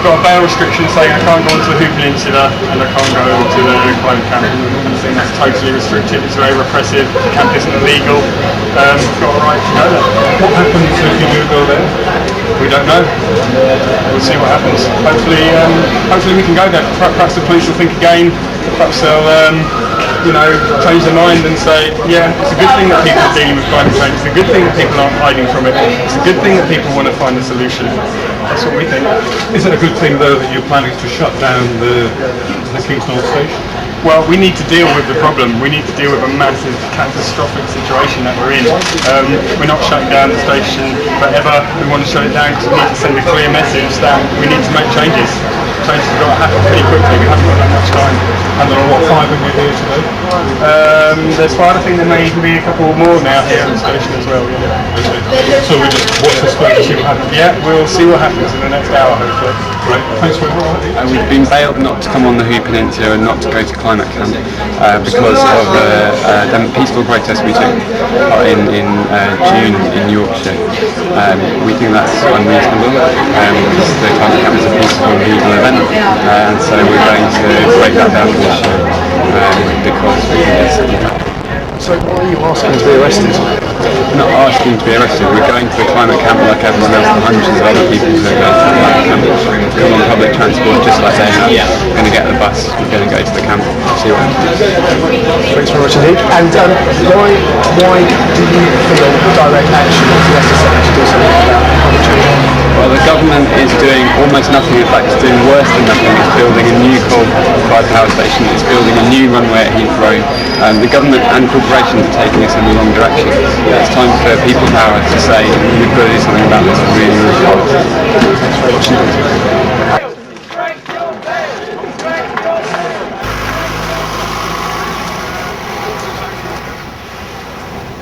got a bail restriction saying I can't go onto the Hoop Peninsula and I can't go to the climate camp. I think that's totally restricted. It's very repressive. The camp isn't illegal. I've got a right to go there. What happens if you do go there? We don't know. We'll see what happens. Hopefully we can go there. Perhaps the police will think again. Perhaps they'll, change their mind and say, yeah, it's a good thing that people are dealing with climate change. It's a good thing that people aren't hiding from it. It's a good thing that people want to find a solution. That's what we think. Is it a good thing though that you're planning to shut down the Kingston station? Well, we need to deal with the problem. We need to deal with a massive, catastrophic situation that we're in. We're not shutting down the station forever. We want to shut it down because we need to send a clear message that we need to make changes. Changes have got to happen pretty quickly. We haven't got that much time. And there are what, 5 of you here today? There's 5. I think there may even be a couple more now here at the station as well. Yeah. So we just watch the space and see what happens? Yeah, we'll see what happens in the next hour, hopefully. Great. Thanks very much. We've been bailed not to come on the Hoop Peninsula and not to go to climate camp because of the peaceful protest we took part in June in Yorkshire. We think that's unreasonable. The climate camp is a peaceful legal event, and so we're going to break that down this year because we think it's So why are you asking to be arrested? We're not asking to be arrested. We're going to the climate camp like everyone else, the hundreds of other people who are going to the climate camp. Come on public transport just like they have. We're going to get the bus, we're going to go to the camp, see what happens. Thanks very much indeed. And why do you feel direct action is necessary to do something about climate change? Well, the government is doing almost nothing. In fact, it's doing worse than nothing. It's building a new coal-fired power station. It's building a new runway at Heathrow. The government and corporations are taking us in the wrong direction. It's time for people power to say we've got to do something about this really, really fast. Thanks very much indeed.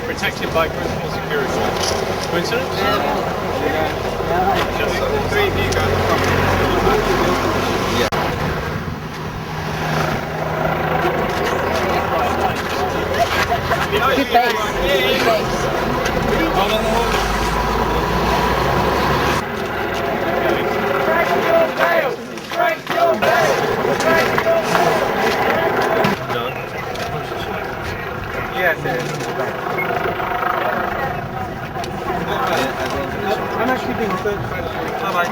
Protected by principal security. Coincidence? Just 3 of you go to the front. Good base. Good base. Hold on the horse. Strike your bail. Yes, it is. I'm actually being searched by the police. Bye-bye.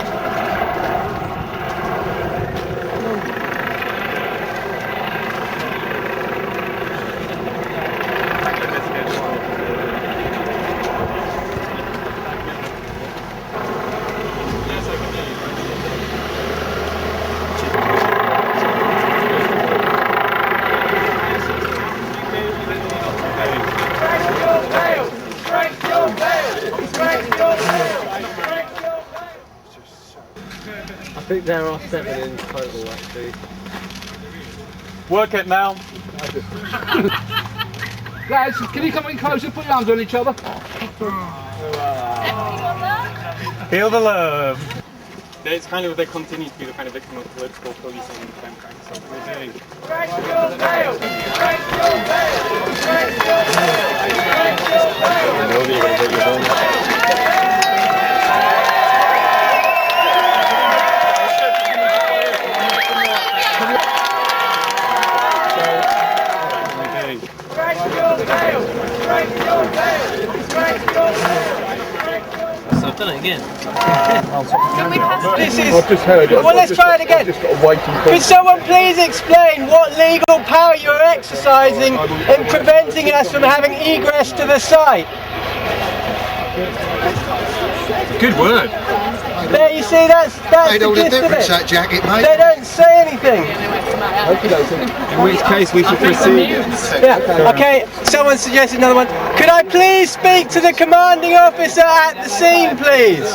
I think there are 7 in total actually. Work it now. Lads, can you come in closer? Put your arms on each other. Feel the love. It's kind of, they continue to be the kind of victim of political policing and crime cracks. So we're doing. So I've done it again. This is. I've just heard it. Well, let's try it again. Just got to wait and Could someone please explain what legal power you're exercising in preventing us from having egress to the site? Good word. There, you see, that's Made the all the gist of difference, it. that jacket, mate. They don't say anything. In which case we should proceed. Yeah. Okay. Someone suggested another one. Could I please speak to the commanding officer at the scene, please?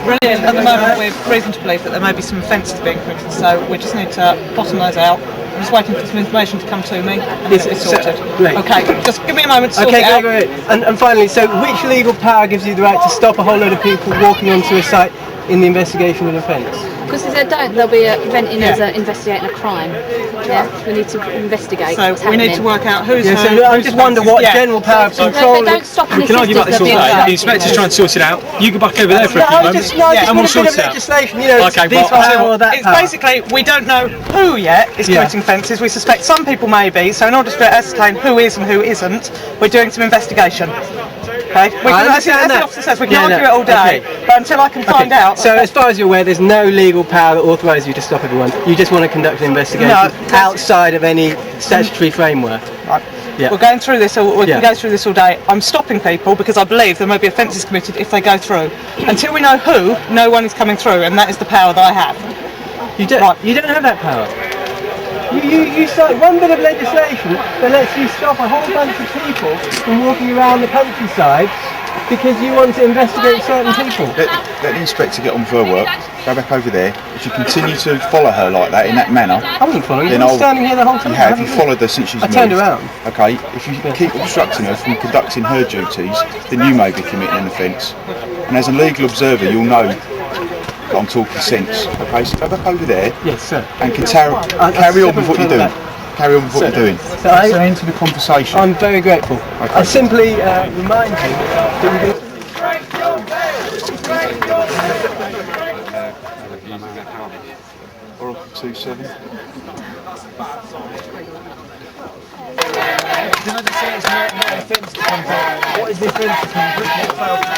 Brilliant. At the moment, we've reason to believe that there may be some offences being committed, so we just need to bottom those out. I'm just waiting for some information to come to me, and Yes, it's so- sorted. great. Okay, just give me a moment to sort Okay, it out. great. And finally, so which legal power gives you the right to stop a whole load of people walking onto a site in the investigation of an offence? Because if they don't, they'll be preventing us investigating a crime. Yeah, we need to investigate. So what's we need to happening. work out who's Yeah, who. so I who's just wonder what general power of So if control. they don't stop any We can argue about this all sisters, they'll day. be The inspector's trying to sort it out. You go back over there for a few I moments, just want and we'll a sort bit of it out. legislation, you know, Okay, this well, I'll tell you power or what, that It's power. basically, we don't know who yet is Yeah. committing offences. We suspect some people may be, so in order to ascertain who is and who isn't, we're doing some investigation. Okay? We I can, as the understand that. officer says, we can Yeah, argue no, it all day, okay. but until I can find out... So as far as you're aware, there's no legal power that authorises you to stop everyone. You just want to conduct an investigation No, outside of any statutory framework. Right. Yeah. We're going through this, we Yeah. can go through this all day. I'm stopping people because I believe there may be offences committed if they go through. Until we know who, no one is coming through, and that is the power that I have. You don't have that power. You cite one bit of legislation that lets you stop a whole bunch of people from walking around the countryside because you want to investigate certain people. Let the inspector get on with her work. Go back over there. If you continue to follow her like that in that manner, I wasn't following you. then I was I'll. standing here the whole time. You have. You followed her since she's I moved. turned around. Okay. If you keep obstructing her from conducting her duties, then you may be committing an offence. And as a legal observer, you'll know that I'm talking sense. Okay. So go back over there. Yes, sir. And carry on with what you're doing. Carry on with what you're doing. So That's an end to the conversation. I'm very grateful. Okay. I simply remind you that you do. Or 27. What is the difference?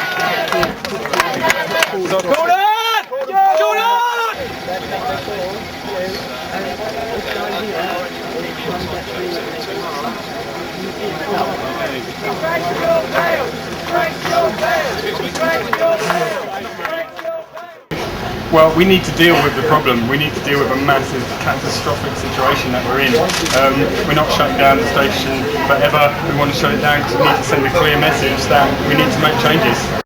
Well, we need to deal with the problem. We need to deal with a massive catastrophic situation that we're in. We're not shutting down the station forever. We want to shut it down because we need to send a clear message that we need to make changes.